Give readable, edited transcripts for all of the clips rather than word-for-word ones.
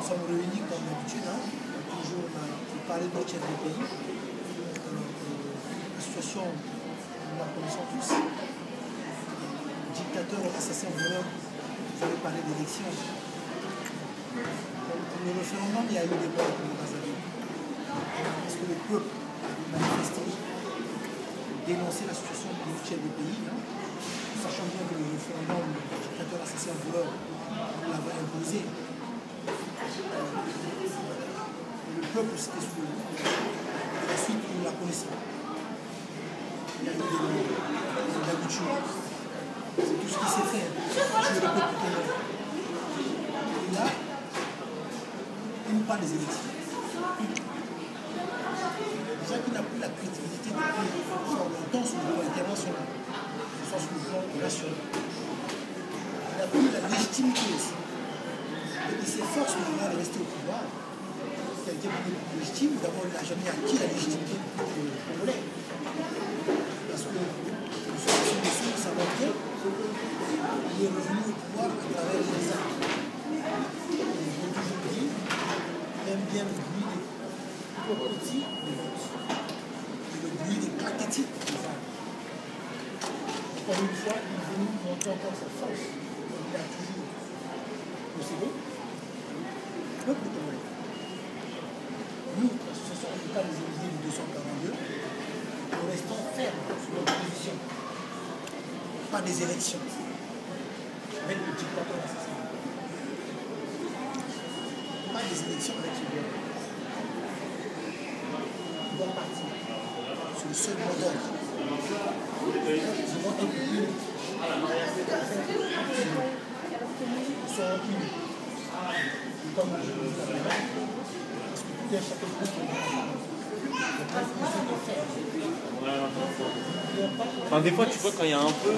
sommes réunis comme d'habitude, hein, toujours pour parler de notre chef de pays. La situation, nous la connaissons tous. Dictateur, assassin, voleur, vous avez parlé d'élection. Pour le référendum, il y a eu des morts pour le Brazzaville. Parce que le peuple a manifesté, dénoncer la situation de notre chef de pays, hein, sachant bien que le référendum, le dictateur, assassin, voleur, nous l'avait imposé. Le peuple s'était souvenu. La suite, nous la connaissons. Il y a eu des d'habitude. C'est tout ce qui s'est fait. Je le peuple témoin. Et là, il nous parle des élections. Déjà qu'il n'a plus la crédibilité depuis longtemps sur le plan international, sur le plan national. Il n'a plus la légitimité aussi. Et ses forces de pouvoir rester au pouvoir, qui a été beaucoup plus légitime. D'abord, il n'a jamais acquis la légitimité du peuple congolais. Parce que nous sommes sur des choses, nous savons bien qu'il est revenu au pouvoir à travers les armes. Et je l'ai toujours dit, il aime bien le bruit des petits, le bruit des claquetis des armes. Encore une fois, il est venu montrer encore sa force. Il a toujours possédé. Peuple congolais. Nous, l'association radicale des Élysées du 242, nous restons fermes sur notre position. Pas des élections. Avec le dictateur assassin. Pas des élections avec ce gars. Il doit partir. C'est le seul mot d'ordre. Nous avons un peu plus. Ils sont unis. Comme je vous l'avais dit, parce que tout un chacun enfin, des fois, tu vois, quand il y a un peu...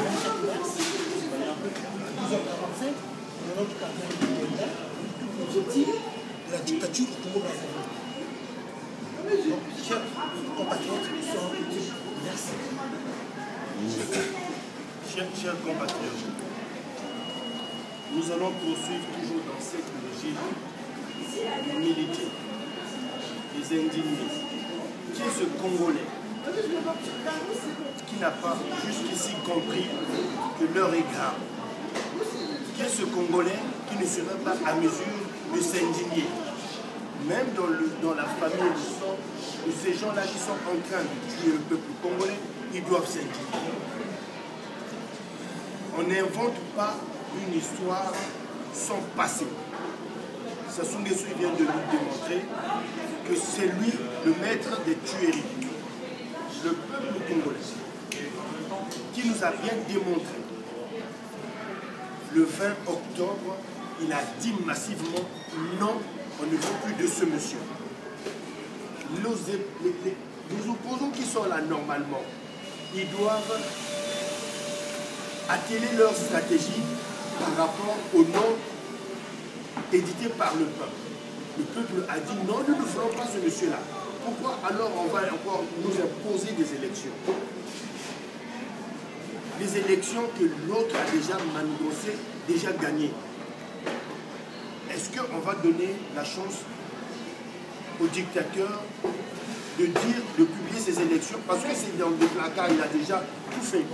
l'objectif de la dictature au Congo Brazzaville. Donc, chers compatriotes, nous serons petits. Merci. Chers compatriotes, nous allons poursuivre toujours dans cette logique militaire, les indignés. Qui est ce Congolais qui n'a pas jusqu'ici compris que l'heure est grave? Qui est ce Congolais qui ne serait pas à mesure de s'indigner? Même dans la famille de ces gens-là qui sont en train de tuer le peuple congolais, ils doivent s'indigner. On n'invente pas une histoire sans passé. Sassou Nguesso vient de nous démontrer que c'est lui le maître des tueries. Le peuple congolais qui nous a bien démontré le 20 octobre, il a dit massivement non, on ne veut plus de ce monsieur. Les opposants qui sont là normalement, ils doivent atteler leur stratégie par rapport au nom édité par le peuple. Le peuple a dit non, nous ne ferons pas ce monsieur-là. Pourquoi alors on va encore nous imposer des élections? Les élections que l'autre a déjà manigancées, déjà gagnées. Est-ce qu'on va donner la chance au dictateur de dire, de publier ces élections? Parce que c'est dans le placard, il a déjà tout fait.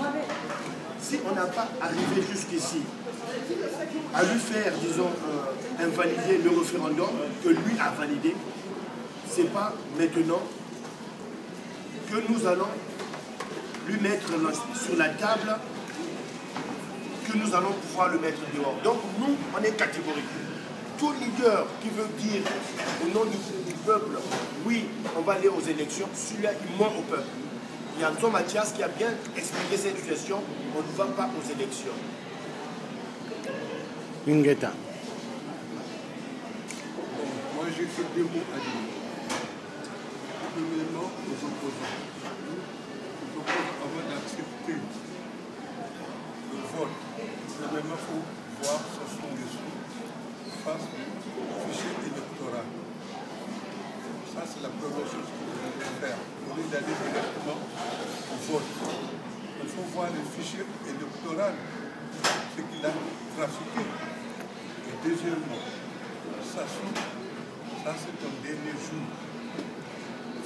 Si on n'a pas arrivé jusqu'ici à lui faire, disons, invalider le référendum que lui a validé, c'est pas maintenant que nous allons lui mettre sur la table, que nous allons pouvoir le mettre dehors. Donc nous, on est catégorique. Tout leader qui veut dire au nom du peuple, oui, on va aller aux élections, celui-là, il ment au peuple. Il y a Anton Mathias qui a bien expliqué cette situation, on ne va pas aux élections. Ngueta. Moi, j'ai que deux mots à dire. Premièrement, aux opposants. Les opposants, avant d'accepter le vote, premièrement, il faut voir Sassou Nguesso face au fichier électoral. Ça, c'est la première chose que vous devez faire. Au lieu d'aller directement au vote. Il faut voir le fichier électoral, ce qu'il a trafiqué. Et deuxièmement, Sassou, ça c'est ton dernier jour.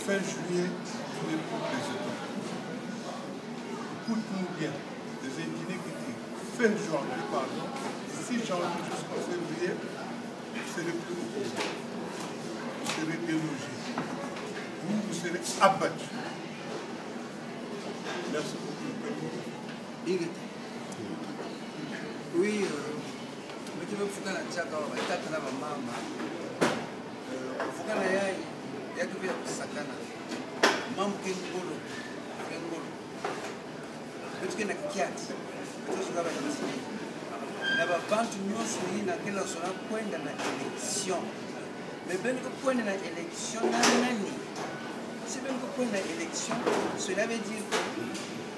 Fin juillet, tu n'es plus président. Écoute-nous bien, les indignés fin janvier, pardon, 6 janvier jusqu'en février, vous serez plus opposés. Vous serez délogés. Vous serez abattus. Merci beaucoup. Oui, je veux que la tchaka wa tata na mama. Fukana ya kuvia kusakana. Mamu kengolo. Betuke na kiati. Betuke na kiati. Na babantu nyonso yi na kila sona kwenda na election. Mais ben ko kwenda na election na nani? Si ben ko kwenda na election, cela veut dire que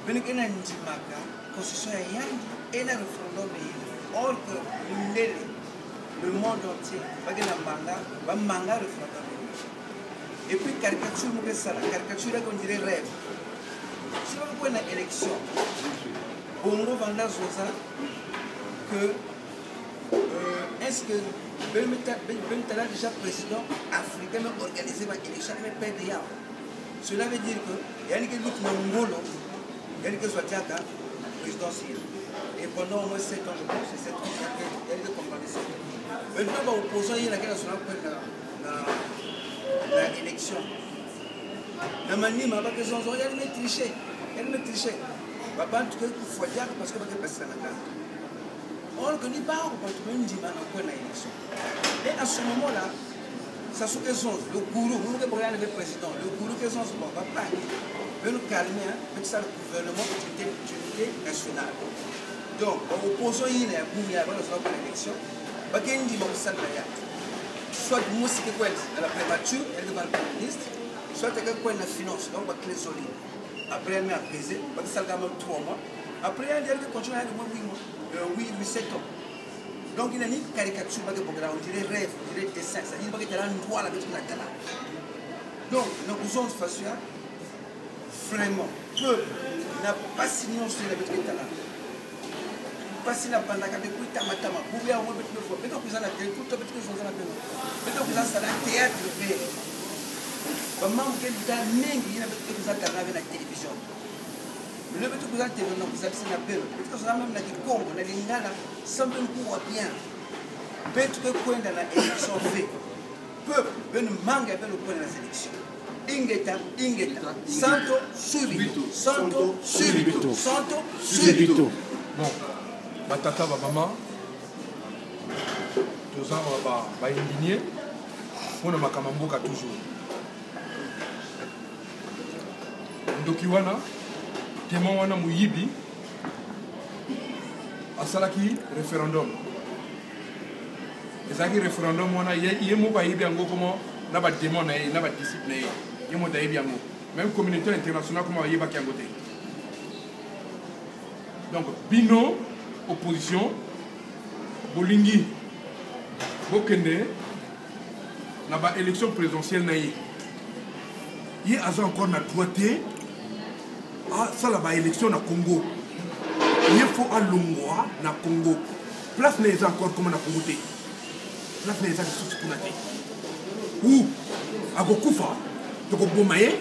ben ko na ndimaka constitution ya yangi et le référendum est or que le monde entier va gagner un manga référendum. Et puis caricature nous ça la caricature là qu'on dirait rêve. Si on prend une élection, Bongo Vanda Zosa que est-ce que Ben Tala déjà président africain mais organisé une élection mais pas de yao. Cela veut dire que il y a une qui lutte dans Ngolo, il y a une qui soit Tchaka présidentiel. Et pendant au moins 7 ans, je pense, c'est 7 ans, il y a des compagnies. Maintenant, l'opposant, il y a laquelle on a l'élection. La manie, ma bague, ils ont triché. Elle m'a triché. Papa, tu peux faut dire parce que je vais passer la carte. On ne connaît pas, on peut même dire qu'on a l'élection. Et à ce moment-là, ça se fait le gourou, nous devons regarder le président, le gourou qui est son sport, va pas. Veut nous calmer, peut ça le gouvernement d'unité nationale. Donc, l'opposant il est pour y avoir l'élection, parce qu'il dit que ça soit nous c'est quoi à la prémature, elle devant le ministre, soit quelqu'un qui la finance, donc la clé solide. Après elle met à peser, parce que ça a même 3 mois. Après elle dit qu'elle continue à aller 8 mois, 7 ans. Donc il y a une caricature, on dirait rêve, on dirait dessin, ça dit qu'il y a un droit à la bête de la cala. Donc, nous faisons ce façon vraiment, peuple n'a pas signé sur la bête de la cala. Pas si la bande a depuis Tamatama, vous pouvez avoir une fois, mais quand vous avez tout le petit chose à la peine. Mais quand vous avez un théâtre, maman, vous avez même il y a vous avez la télévision. Mais le petit vous avez télévision, vous avez la peine. Parce que vous avez même la Congo, la Lingala, sans même pouvoir bien. Peut-être que point dans la élection fait. Peuple, ben manque avec le point de la sélection. Ingeta, Santo, subito. Santo, subito. Santo, subito. Bon. Batata ba maman tous ans ba indigné on a makamamboka toujours ndoki wana témoin wana muyibi asalaki référendum ezaki référendum wana ye mo ba yibi yango comment na ba démon na ba disciple na ye mo da yibi yango même communauté internationale comment yeba ki yango te donc bino opposition bolingi bokende na ba élection présidentielle na ye aza encore na droite ça la ba élection na Congo il faut alongwa na Congo place na eza encore comme na Congo te place na eza sous kuna te ou akokufa tokoboma ye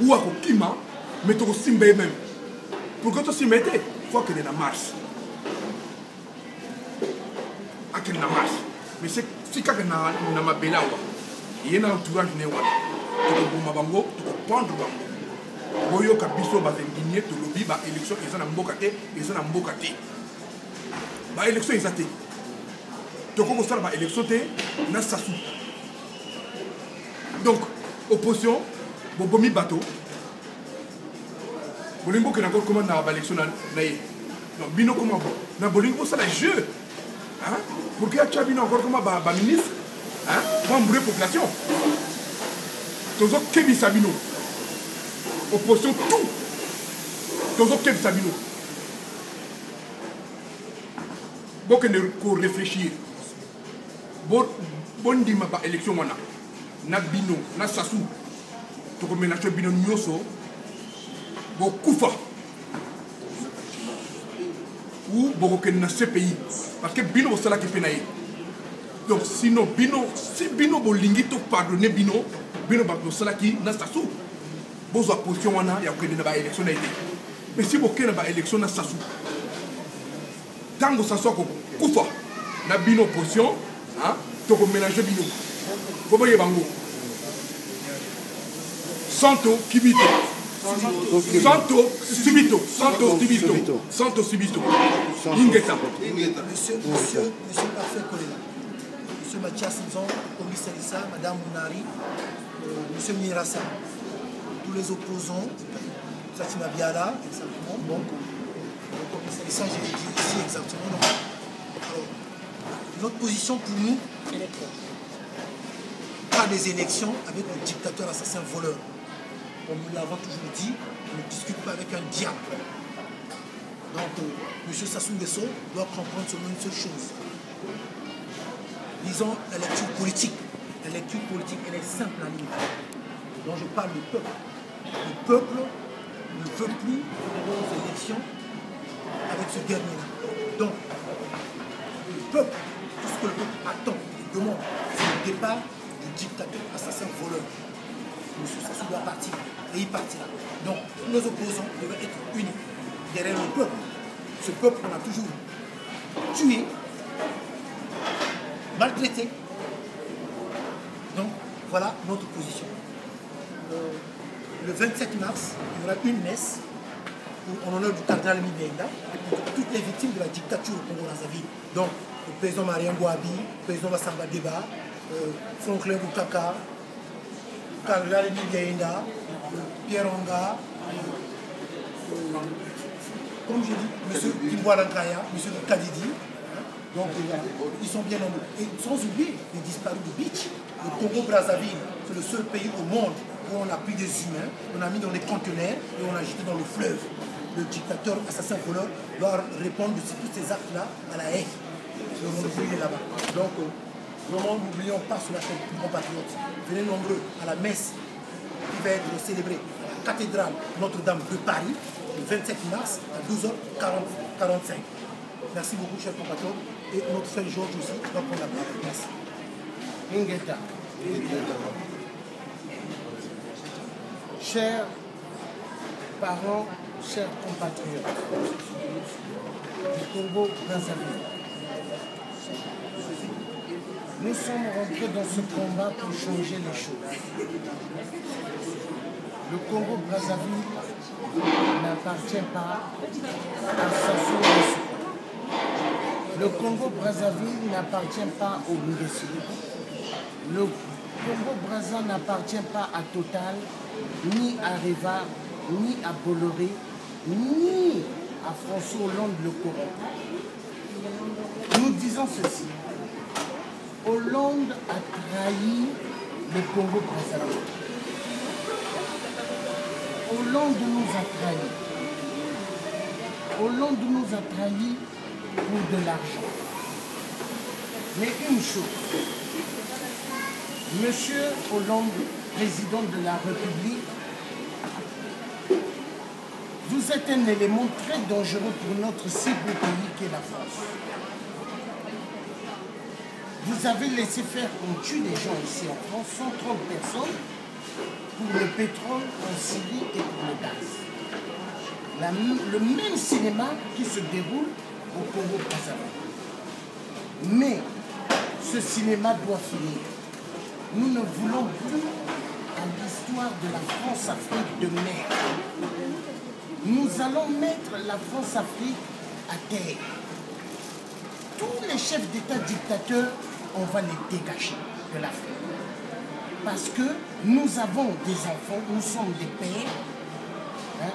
ou akokima mais tokosimba ye même pour que tosimba ye te faut qu'il y ait une marche. Qu'il y ait une marche. Mais c'est si quelqu'un n'a pas belle il y a un entourage ne wala. Tu peux bomber tu peux prendre bango. Boyo kabiso ba zenginier to lobby ba élection ils ont mbokate, ils ont mbokate. Ba élection ils até. To ko sala ba élection té na sasu. Donc opposition bobomi bateau. Bolingo qui n'a pas comment na l'élection na non bino comment na bolingo ça le jeu hein pour que tu bino encore comment ba ministre hein pour embrouiller population tozo kebi sabino opposition tout tozo kebi sabino bon que ne ko réfléchir bon dima ba élection wana na bino na sasu to ko ménager bino nyoso Kufa ou beaucoup na CPI parce que bino sala qui penaye Donc sinon, si Bino Bolingi te pardonne Bino Bakno Salaki, n'a Sassou. Bozo position wana, il y a que des élections. Mais si vous avez une élection, n'a Sassou. Tant que ça soit Koufa, na Bino position, tu peux mélanger Bino. Faut pas y bango. Santo Kibito. Santo Subito. Santo Subito. Ingeta. Monsieur Parfait Kolela. Monsieur Mathias Simpson, commissaire Issa, Madame Mounari, Monsieur Mirassa. Tous les opposants, Satina Biala, exactement. Donc, le commissaire Issa, j'ai dit ici exactement. Donc, alors, notre position pour nous, elle est claire. Pas des élections avec le dictateur assassin voleur. Comme nous l'avons toujours dit, on ne discute pas avec un diable. Donc, M. Sassou Nguesso doit comprendre seulement une seule chose. Disons la lecture politique. La lecture politique, elle est simple à lire. Donc, je parle du peuple. Le peuple ne veut plus aux élections avec ce dernier-là. Donc, le peuple, tout ce que le peuple attend, demande, c'est le départ du dictateur assassin voleur. M. Sassou doit partir. Et il partira. Donc, nos opposants devaient être unis derrière le peuple. Ce peuple qu'on a toujours tué, maltraité. Donc, voilà notre position. Le 27 mars, il y aura une messe en honneur du cardinal Mibenga et pour toutes les victimes de la dictature au Congo-Brazzaville. Donc, le président Marien Gouabi, le président Massamba Deba, Franklin Boutaka, cardinal Mibenga, Pierre Onga, comme je dis, M. Kimboalankaya, M. Kadidi. Donc, ils sont bien nombreux. Et sans oublier les disparus du Beach. Le Congo-Brazzaville, c'est le seul pays au monde où on a pris des humains, on a mis dans des conteneurs et on a jeté dans le fleuve. Le dictateur assassin voleur doit répondre de tous ces actes-là à la haie. Le monde est là-bas. Donc, vraiment, n'oublions pas cela, chers compatriotes. Venez nombreux à la messe qui va être célébrée à la cathédrale Notre-Dame de Paris le 27 mars à 12h45. Merci beaucoup, chers compatriotes. Et notre frère Georges aussi va prendre la parole. Merci. Ingeta. Chers parents, chers compatriotes du Congo-Brazzaville, nous sommes rentrés dans ce combat pour changer les choses. Le Congo-Brazzaville n'appartient pas à Sassou Nguesso. Le Congo-Brazzaville n'appartient pas au Nguesso. Le Congo-Brazza n'appartient pas à Total, ni à Reva, ni à Bolloré, ni à François Hollande le corrompu. Nous disons ceci. Hollande a trahi le Congo-Brazzaville. Hollande nous a trahis. Hollande nous a trahis pour de l'argent. Mais une chose, Monsieur Hollande, président de la République, vous êtes un élément très dangereux pour notre si beau pays qu'est la France. Vous avez laissé faire, on tue les gens ici en France, 130 personnes pour le pétrole en Syrie et pour le gaz. Le même cinéma qui se déroule au Congo-Brazzaville. Mais ce cinéma doit finir. Nous ne voulons plus à l'histoire de la France-Afrique de mer. Nous allons mettre la France-Afrique à terre. Tous les chefs d'État dictateurs, on va les dégager de l'Afrique. Parce que nous avons des enfants, nous sommes des pères, hein,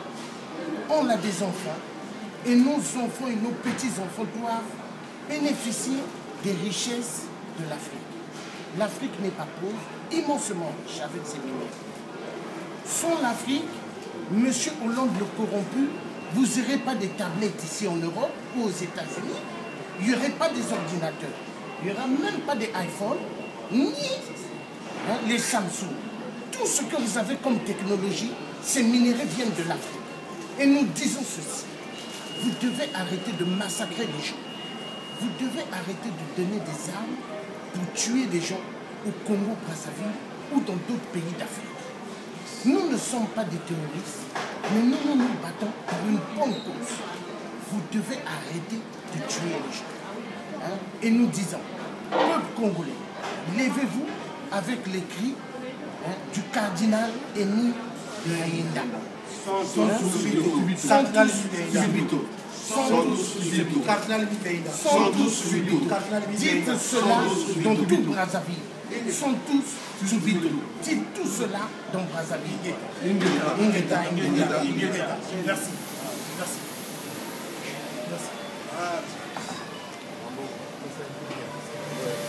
on a des enfants, et nos enfants et nos petits-enfants doivent bénéficier des richesses de l'Afrique. L'Afrique n'est pas pauvre, immensement riche avec ses minéraux. Sans l'Afrique, M. Hollande le corrompu, vous n'aurez pas des tablettes ici en Europe ou aux États-Unis, il n'y aurait pas des ordinateurs, il n'y aura même pas des iPhones, ni les Samsung. Tout ce que vous avez comme technologie, ces minéraux viennent de l'Afrique. Et nous disons ceci, vous devez arrêter de massacrer les gens. Vous devez arrêter de donner des armes pour tuer des gens au Congo-Brazzaville ou dans d'autres pays d'Afrique. Nous ne sommes pas des terroristes, mais nous nous battons pour une bonne cause. Vous devez arrêter de tuer les gens. Hein? Et nous disons, peuple congolais, levez-vous avec les cris du cardinal Eni Laïenda. Dites cela dans tout Brazzaville. Ils sont tous subito. Dites tout cela dans Brazzaville. Ingeta. Merci. Merci. Merci.